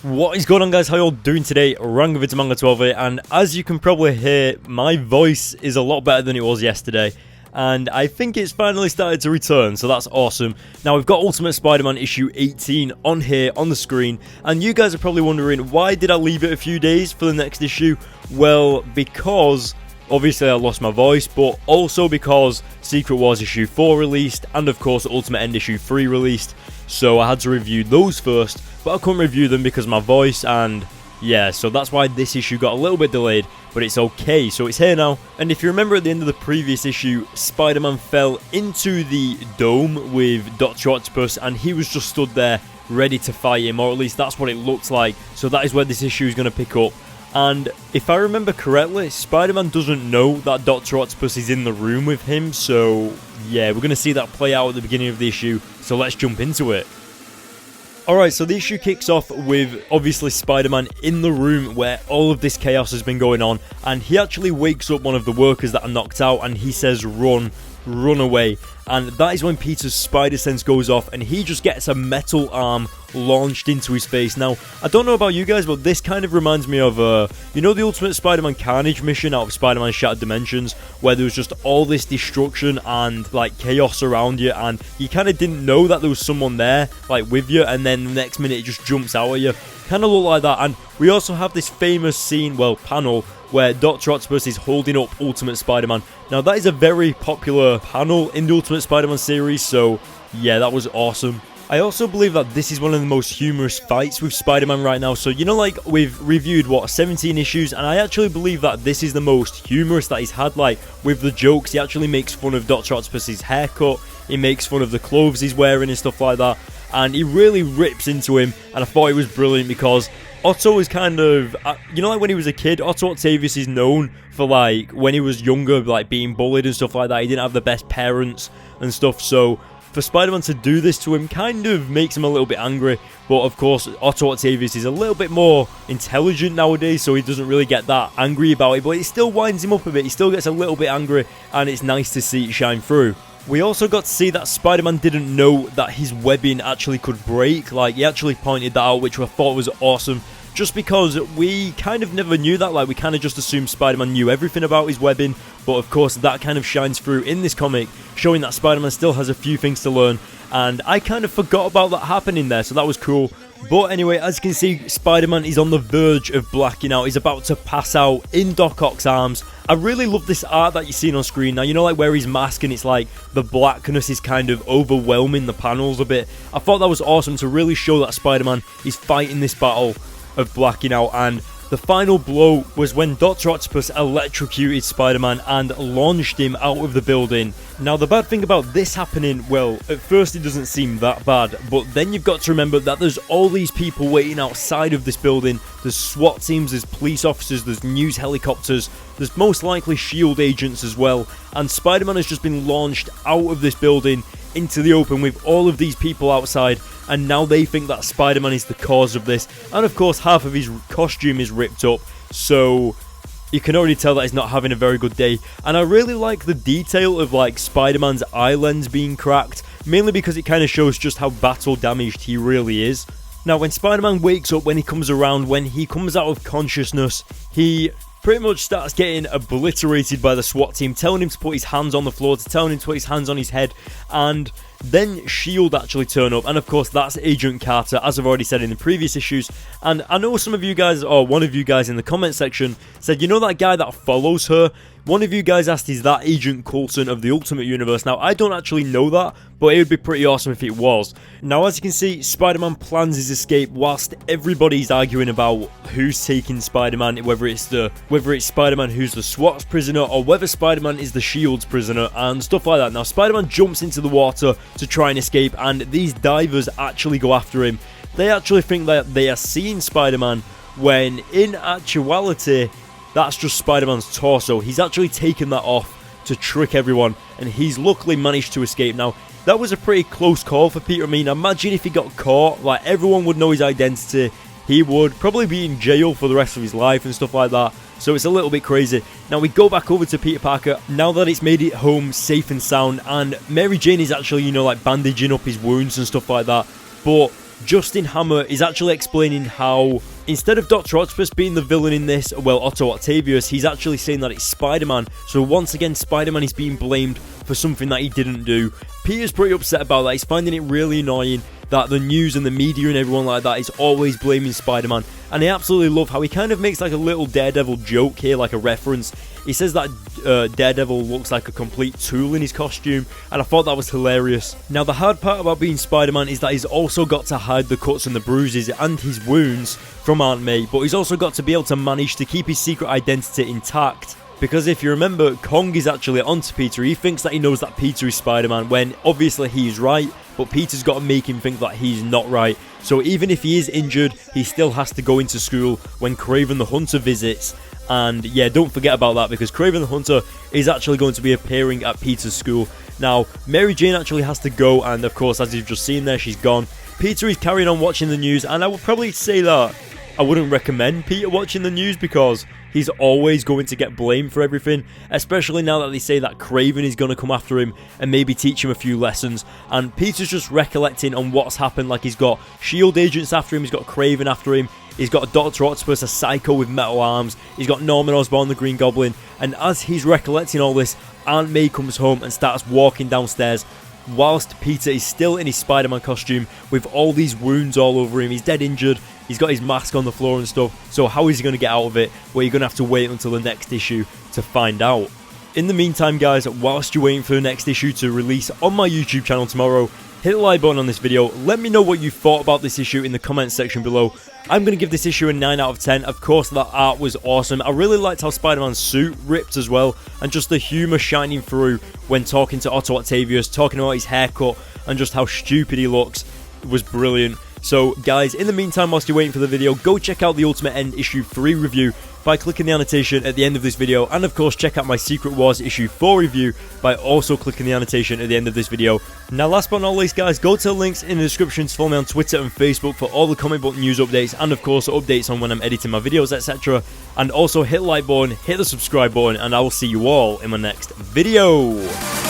What is going on, guys? How y'all doing today? Manga12 here, and as you can probably hear, my voice is a lot better than it was yesterday, and I think it's finally started to return, so that's awesome. Now, we've got Ultimate Spider-Man issue 18 on here, on the screen, and you guys are probably wondering, why did I leave it a few days for the next issue? Well, because obviously I lost my voice, but also because Secret Wars issue 4 released, and of course Ultimate End issue 3 released, so I had to review those first, but I couldn't review them because of my voice, and yeah, so that's why this issue got a little bit delayed, but it's okay, so it's here now. And if you remember at the end of the previous issue, Spider-Man fell into the dome with Dr. Octopus, and he was just stood there ready to fight him, or at least that's what it looked like, so that is where this issue is going to pick up. And if I remember correctly, Spider-Man doesn't know that Dr. Octopus is in the room with him, so yeah, we're going to see that play out at the beginning of the issue, so let's jump into it. Alright, so the issue kicks off with, obviously, Spider-Man in the room where all of this chaos has been going on, and he actually wakes up one of the workers that are knocked out, and he says, run away. And that is when Peter's spider sense goes off, and he just gets a metal arm launched into his face. Now, I don't know about you guys, but this kind of reminds me of, you know, the Ultimate Spider-Man Carnage mission out of Spider-Man Shattered Dimensions, where there was just all this destruction and, like, chaos around you, and you kind of didn't know that there was someone there, like, with you, and then the next minute it just jumps out at you. Kind of look like that. And we also have this famous scene, well, panel, where Dr. Octopus is holding up Ultimate Spider-Man. Now, that is a very popular panel in the Ultimate Spider-Man series, so yeah, that was awesome. I also believe that this is one of the most humorous fights with Spider-Man right now. So, you know, like, we've reviewed, what, 17 issues, and I actually believe that this is the most humorous that he's had, like, with the jokes. He actually makes fun of Dr. Octopus's haircut, he makes fun of the clothes he's wearing and stuff like that, and he really rips into him, and I thought it was brilliant because Otto is kind of, you know, like when he was a kid, Otto Octavius is known for, like, when he was younger, like, being bullied and stuff like that. He didn't have the best parents and stuff, so for Spider-Man to do this to him kind of makes him a little bit angry. But, of course, Otto Octavius is a little bit more intelligent nowadays, so he doesn't really get that angry about it, but it still winds him up a bit. He still gets a little bit angry, and it's nice to see it shine through. We also got to see that Spider-Man didn't know that his webbing actually could break. Like, he actually pointed that out, which I thought was awesome. Just because we kind of never knew that. Like, we kind of just assumed Spider-Man knew everything about his webbing. But, of course, that kind of shines through in this comic, showing that Spider-Man still has a few things to learn. And I kind of forgot about that happening there, so that was cool. But anyway, as you can see, Spider-Man is on the verge of blacking out. He's about to pass out in Doc Ock's arms. I really love this art that you're seeing on screen now. You know, like where he's mask and it's like the blackness is kind of overwhelming the panels a bit. I thought that was awesome to really show that Spider-Man is fighting this battle of blacking out. And the final blow was when Dr. Octopus electrocuted Spider-Man and launched him out of the building. Now, the bad thing about this happening, well, at first it doesn't seem that bad, but then you've got to remember that there's all these people waiting outside of this building. There's SWAT teams, there's police officers, there's news helicopters, there's most likely SHIELD agents as well, and Spider-Man has just been launched out of this building into the open with all of these people outside, and now they think that Spider-Man is the cause of this. And of course, half of his costume is ripped up, so you can already tell that he's not having a very good day. And I really like the detail of, like, Spider-Man's eye lens being cracked, mainly because it kind of shows just how battle damaged he really is. Now, when Spider-Man wakes up, when he comes around, when he comes out of consciousness, he pretty much starts getting obliterated by the SWAT team, telling him to put his hands on the floor, telling him to put his hands on his head, and then S.H.I.E.L.D. actually turn up, and of course that's Agent Carter, as I've already said in the previous issues. And I know some of you guys, or one of you guys in the comment section said, you know that guy that follows her? One of you guys asked, is that Agent Coulson of the Ultimate Universe? Now, I don't actually know that, but it would be pretty awesome if it was. Now, as you can see, Spider-Man plans his escape whilst everybody's arguing about who's taking Spider-Man, whether it's Spider-Man who's the SWAT's prisoner, or whether Spider-Man is the S.H.I.E.L.D.'s prisoner, and stuff like that. Now, Spider-Man jumps into the water to try and escape, and these divers actually go after him. They actually think that they are seeing Spider-Man, when in actuality, that's just Spider-Man's torso. He's actually taken that off to trick everyone, and he's luckily managed to escape. Now, that was a pretty close call for Peter. I mean, imagine if he got caught, like, everyone would know his identity. He would probably be in jail for the rest of his life and stuff like that. So it's a little bit crazy. Now we go back over to Peter Parker, now that it's made it home safe and sound, and Mary Jane is actually, you know, like bandaging up his wounds and stuff like that. But Justin Hammer is actually explaining how, instead of Dr. Octopus being the villain in this, well, Otto Octavius, he's actually saying that it's Spider-Man. So once again, Spider-Man is being blamed for something that he didn't do. Peter's pretty upset about that. He's finding it really annoying that the news and the media and everyone like that is always blaming Spider-Man. And I absolutely love how he kind of makes like a little Daredevil joke here, like a reference. He says that Daredevil looks like a complete tool in his costume, and I thought that was hilarious. Now, the hard part about being Spider-Man is that he's also got to hide the cuts and the bruises and his wounds from Aunt May, but he's also got to be able to manage to keep his secret identity intact. Because if you remember, Kong is actually onto Peter. He thinks that he knows that Peter is Spider-Man, when obviously he's right, but Peter's got to make him think that he's not right. So even if he is injured, he still has to go into school when Kraven the Hunter visits. And yeah, don't forget about that, because Kraven the Hunter is actually going to be appearing at Peter's school. Now, Mary Jane actually has to go, and of course, as you've just seen there, she's gone. Peter is carrying on watching the news, and I would probably say that I wouldn't recommend Peter watching the news, because he's always going to get blamed for everything, especially now that they say that Kraven is going to come after him and maybe teach him a few lessons. And Peter's just recollecting on what's happened, like he's got S.H.I.E.L.D. agents after him, he's got Kraven after him, he's got Dr. Octopus, a psycho with metal arms, he's got Norman Osborn, the Green Goblin, and as he's recollecting all this, Aunt May comes home and starts walking downstairs, whilst Peter is still in his Spider-Man costume with all these wounds all over him. He's dead injured, he's got his mask on the floor and stuff, so how is he going to get out of it? Well, you're going to have to wait until the next issue to find out. In the meantime, guys, whilst you're waiting for the next issue to release on my YouTube channel tomorrow, hit the like button on this video, let me know what you thought about this issue in the comments section below. I'm going to give this issue a 9 out of 10. Of course, that art was awesome. I really liked how Spider-Man's suit ripped as well, and just the humour shining through when talking to Otto Octavius, talking about his haircut, and just how stupid he looks was brilliant. So, guys, in the meantime, whilst you're waiting for the video, go check out the Ultimate End issue 3 review by clicking the annotation at the end of this video, and of course check out my Secret Wars issue 4 review by also clicking the annotation at the end of this video. Now, last but not least, guys, go to the links in the description to follow me on Twitter and Facebook for all the comic book news updates, and of course updates on when I'm editing my videos, etc. And also hit the like button, hit the subscribe button, and I will see you all in my next video.